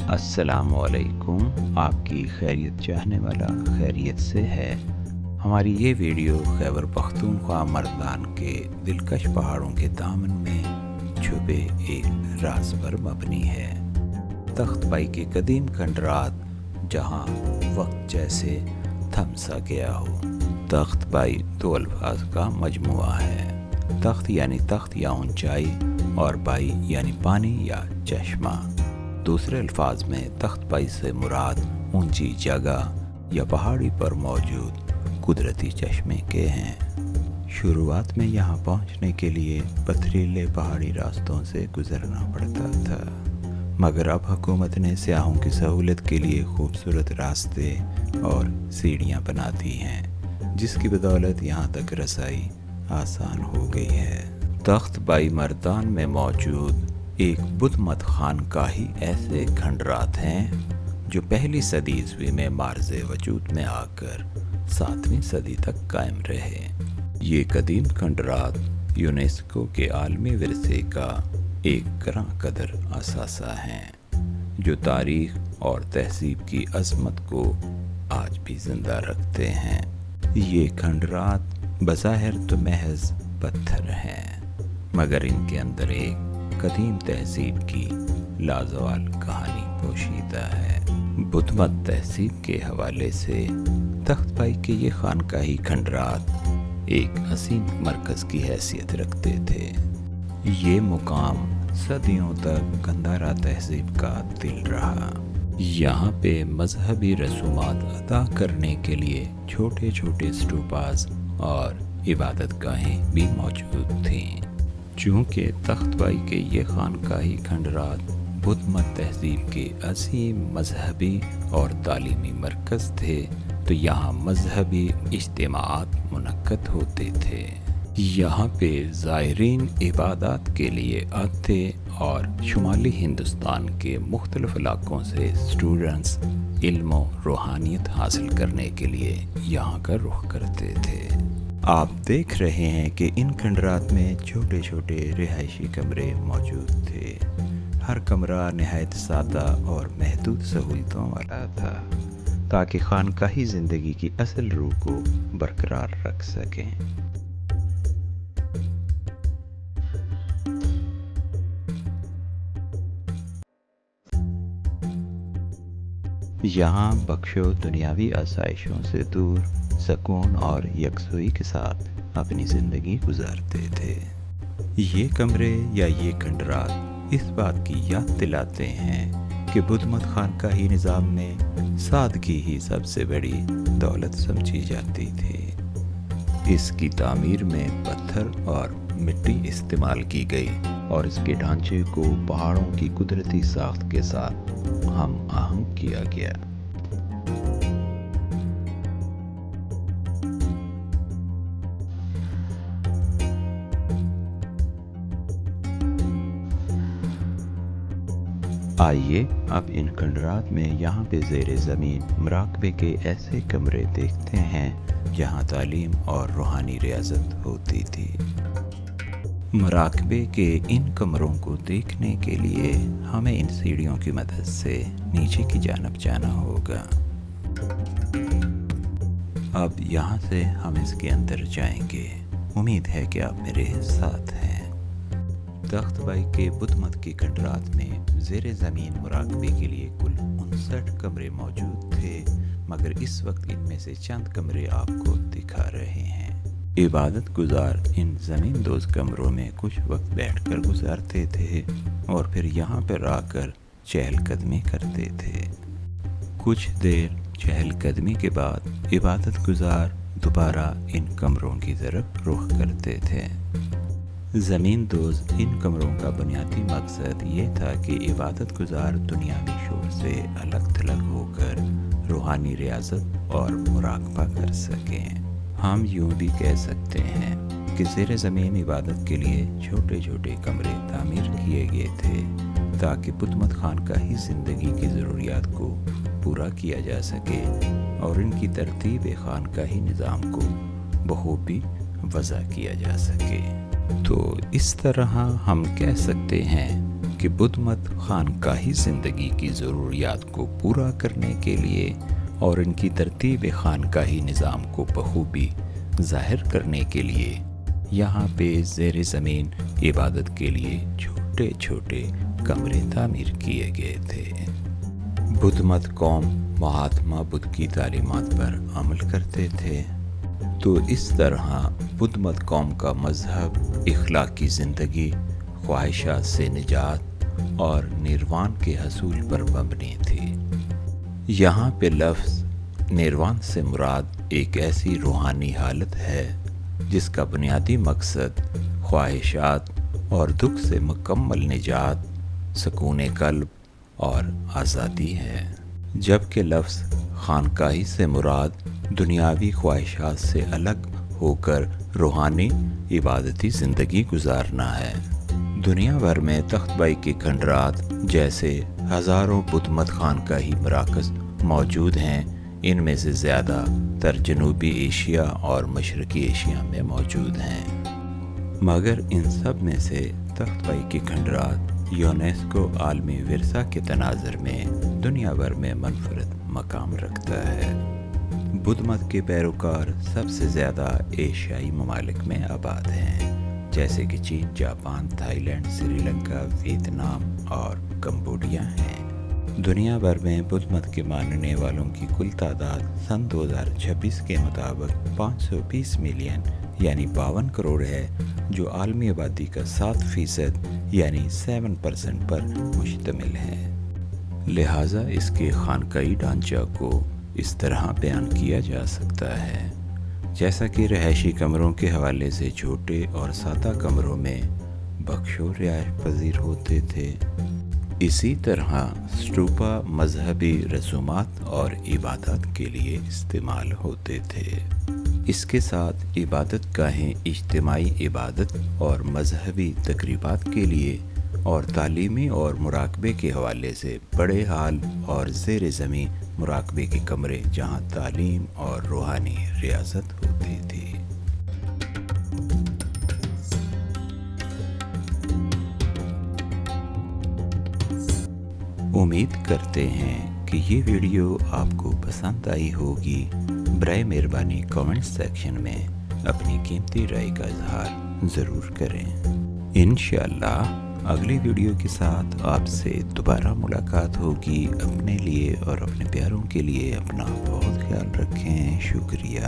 السلام علیکم۔ آپ کی خیریت چاہنے والا خیریت سے ہے۔ ہماری یہ ویڈیو خیبر پختونخوا مردان کے دلکش پہاڑوں کے دامن میں چھپے ایک راز پر مبنی ہے۔ تخت پائی کے قدیم کھنڈرات جہاں وقت جیسے تھم سا گیا ہو۔ تخت پائی دو الفاظ کا مجموعہ ہے۔ تخت یعنی تخت یا اونچائی، اور پائی یعنی پانی یا چشمہ۔ دوسرے الفاظ میں تخت پائی سے مراد اونچی جگہ یا پہاڑی پر موجود قدرتی چشمے کے ہیں۔ شروعات میں یہاں پہنچنے کے لیے پتھریلے پہاڑی راستوں سے گزرنا پڑتا تھا، مگر اب حکومت نے سیاحوں کی سہولت کے لیے خوبصورت راستے اور سیڑھیاں بنا دی ہیں، جس کی بدولت یہاں تک رسائی آسان ہو گئی ہے۔ تخت پائی مردان میں موجود ایک بدھ مت خانقاہی ایسے کھنڈرات ہیں جو پہلی صدی عیسوی میں معرض وجود میں آ کر 7ویں صدی تک قائم رہے۔ یہ قدیم کھنڈرات یونیسکو کے عالمی ورثے کا ایک گراں قدر اثاثہ ہیں، جو تاریخ اور تہذیب کی عظمت کو آج بھی زندہ رکھتے ہیں۔ یہ کھنڈرات بظاہر تو محض پتھر ہیں، مگر ان کے اندر ایک قدیم تہذیب کی لازوال کہانی پوشیدہ ہے۔ بدھ مت تہذیب کے حوالے سے تخت پائی کے یہ خانقاہی کھنڈرات ایک عظیم مرکز کی حیثیت رکھتے تھے۔ یہ مقام صدیوں تک گندھارا تہذیب کا دل رہا۔ یہاں پہ مذہبی رسومات ادا کرنے کے لیے چھوٹے چھوٹے اسٹوپاز اور عبادت گاہیں بھی موجود تھیں۔ چونکہ تخت پائی کے یہ خانقاہی کھنڈرات بدھ مت تہذیب کے عظیم مذہبی اور تعلیمی مرکز تھے، تو یہاں مذہبی اجتماعات منعقد ہوتے تھے۔ یہاں پہ زائرین عبادات کے لیے آتے اور شمالی ہندوستان کے مختلف علاقوں سے اسٹوڈنٹس علم و روحانیت حاصل کرنے کے لیے یہاں کا رخ کرتے تھے۔ آپ دیکھ رہے ہیں کہ ان کھنڈرات میں چھوٹے چھوٹے رہائشی کمرے موجود تھے۔ ہر کمرہ نہایت سادہ اور محدود سہولتوں والا تھا، تاکہ خانقاہی زندگی کی اصل روح کو برقرار رکھ سکیں۔ یہاں بخشو دنیاوی آسائشوں سے دور سکون اور یکسوئی کے ساتھ اپنی زندگی گزارتے تھے۔ یہ کمرے یا یہ کھنڈرات اس بات کی یاد دلاتے ہیں کہ بدھ مت خانقاہی نظام میں سادگی ہی سب سے بڑی دولت سمجھی جاتی تھی۔ اس کی تعمیر میں پتھر اور مٹی استعمال کی گئی، اور اس کے ڈھانچے کو پہاڑوں کی قدرتی ساخت کے ساتھ ہم آہنگ کیا گیا۔ آئیے اب ان کھنڈرات میں یہاں پہ زیر زمین مراقبے کے ایسے کمرے دیکھتے ہیں جہاں تعلیم اور روحانی ریاضت ہوتی تھی۔ مراقبے کے ان کمروں کو دیکھنے کے لیے ہمیں ان سیڑھیوں کی مدد سے نیچے کی جانب جانا ہوگا۔ اب یہاں سے ہم اس کے اندر جائیں گے۔ امید ہے کہ آپ میرے ساتھ ہیں۔ تخت پائی کے بدھ مت کے کھنڈرات میں زیر زمین مراقبے کے لیے کل 59 کمرے موجود تھے، مگر اس وقت ان میں سے چند کمرے آپ کو دکھا رہے ہیں۔ عبادت گزار ان زمین دوز کمروں میں کچھ وقت بیٹھ کر گزارتے تھے، اور پھر یہاں پر آ کر چہل قدمی کرتے تھے۔ کچھ دیر چہل قدمی کے بعد عبادت گزار دوبارہ ان کمروں کی طرف رخ کرتے تھے۔ زمین دوز ان کمروں کا بنیادی مقصد یہ تھا کہ عبادت گزار دنیاوی شور سے الگ تھلگ ہو کر روحانی ریاضت اور مراقبہ کر سکیں۔ ہم یوں بھی کہہ سکتے ہیں کہ زیر زمین عبادت کے لیے چھوٹے چھوٹے کمرے تعمیر کیے گئے تھے، تاکہ بدھ مت خانقاہی زندگی کی ضروریات کو پورا کیا جا سکے اور ان کی ترتیب خانقاہی نظام کو بخوبی وضع کیا جا سکے۔ تو اس طرح ہم کہہ سکتے ہیں کہ بدھ مت خانقاہی زندگی کی ضروریات کو پورا کرنے کے لیے اور ان کی ترتیب خانقاہی نظام کو بخوبی ظاہر کرنے کے لیے یہاں پہ زیر زمین عبادت کے لیے چھوٹے چھوٹے کمرے تعمیر کیے گئے تھے۔ بدھ مت قوم مہاتما بدھ کی تعلیمات پر عمل کرتے تھے، تو اس طرح بدھ مت قوم کا مذہب اخلاقی زندگی، خواہشات سے نجات اور نروان کے حصول پر مبنی تھی۔ یہاں پہ لفظ نروان سے مراد ایک ایسی روحانی حالت ہے جس کا بنیادی مقصد خواہشات اور دکھ سے مکمل نجات، سکون قلب اور آزادی ہے، جبکہ لفظ خانقاہی سے مراد دنیاوی خواہشات سے الگ ہو کر روحانی عبادتی زندگی گزارنا ہے۔ دنیا بھر میں تخت بائی کے کھنڈرات جیسے ہزاروں بدھ مت خانقاہی مراکز موجود ہیں۔ ان میں سے زیادہ تر جنوبی ایشیا اور مشرقی ایشیا میں موجود ہیں، مگر ان سب میں سے تخت بائی کے کھنڈرات یونیسکو عالمی ورثہ کے تناظر میں دنیا بھر میں منفرد مقام رکھتا ہے۔ بدھ مت کے پیروکار سب سے زیادہ ایشیائی ممالک میں آباد ہیں، جیسے کہ چین، Japan, Thai land, Sri Lanka, Vietnam اور کمبوڈیا ہیں۔ دنیا بھر میں بدھ مت کے ماننے والوں کی کل تعداد سن 2026 کے مطابق 520 ملین یعنی 52 کروڑ ہے، جو عالمی آبادی کا 7% یعنی 7% پر مشتمل ہے۔ لہٰذا اس کے خانقاہی ڈھانچہ کو اس طرح بیان کیا جا سکتا ہے جیسا کہ رہائشی کمروں کے حوالے سے چھوٹے اور سادہ کمروں میں بخش و رہائش پذیر ہوتے تھے، اسی طرح اسٹوپا مذہبی رسومات اور عبادات کے لیے استعمال ہوتے تھے۔ اس کے ساتھ عبادت گاہیں اجتماعی عبادت اور مذہبی تقریبات کے لیے اور تعلیمی اور مراقبے کے حوالے سے بڑے ہال اور زیر زمین مراقبے کے کمرے جہاں تعلیم اور روحانی ریاضت ہوتی تھی۔ امید کرتے ہیں کہ یہ ویڈیو آپ کو پسند آئی ہوگی۔ برائے مہربانی کامنٹ سیکشن میں اپنی قیمتی رائے کا اظہار ضرور کریں۔ انشاءاللہ اگلی ویڈیو کے ساتھ آپ سے دوبارہ ملاقات ہوگی۔ اپنے لیے اور اپنے پیاروں کے لیے اپنا بہت خیال رکھیں۔ شکریہ۔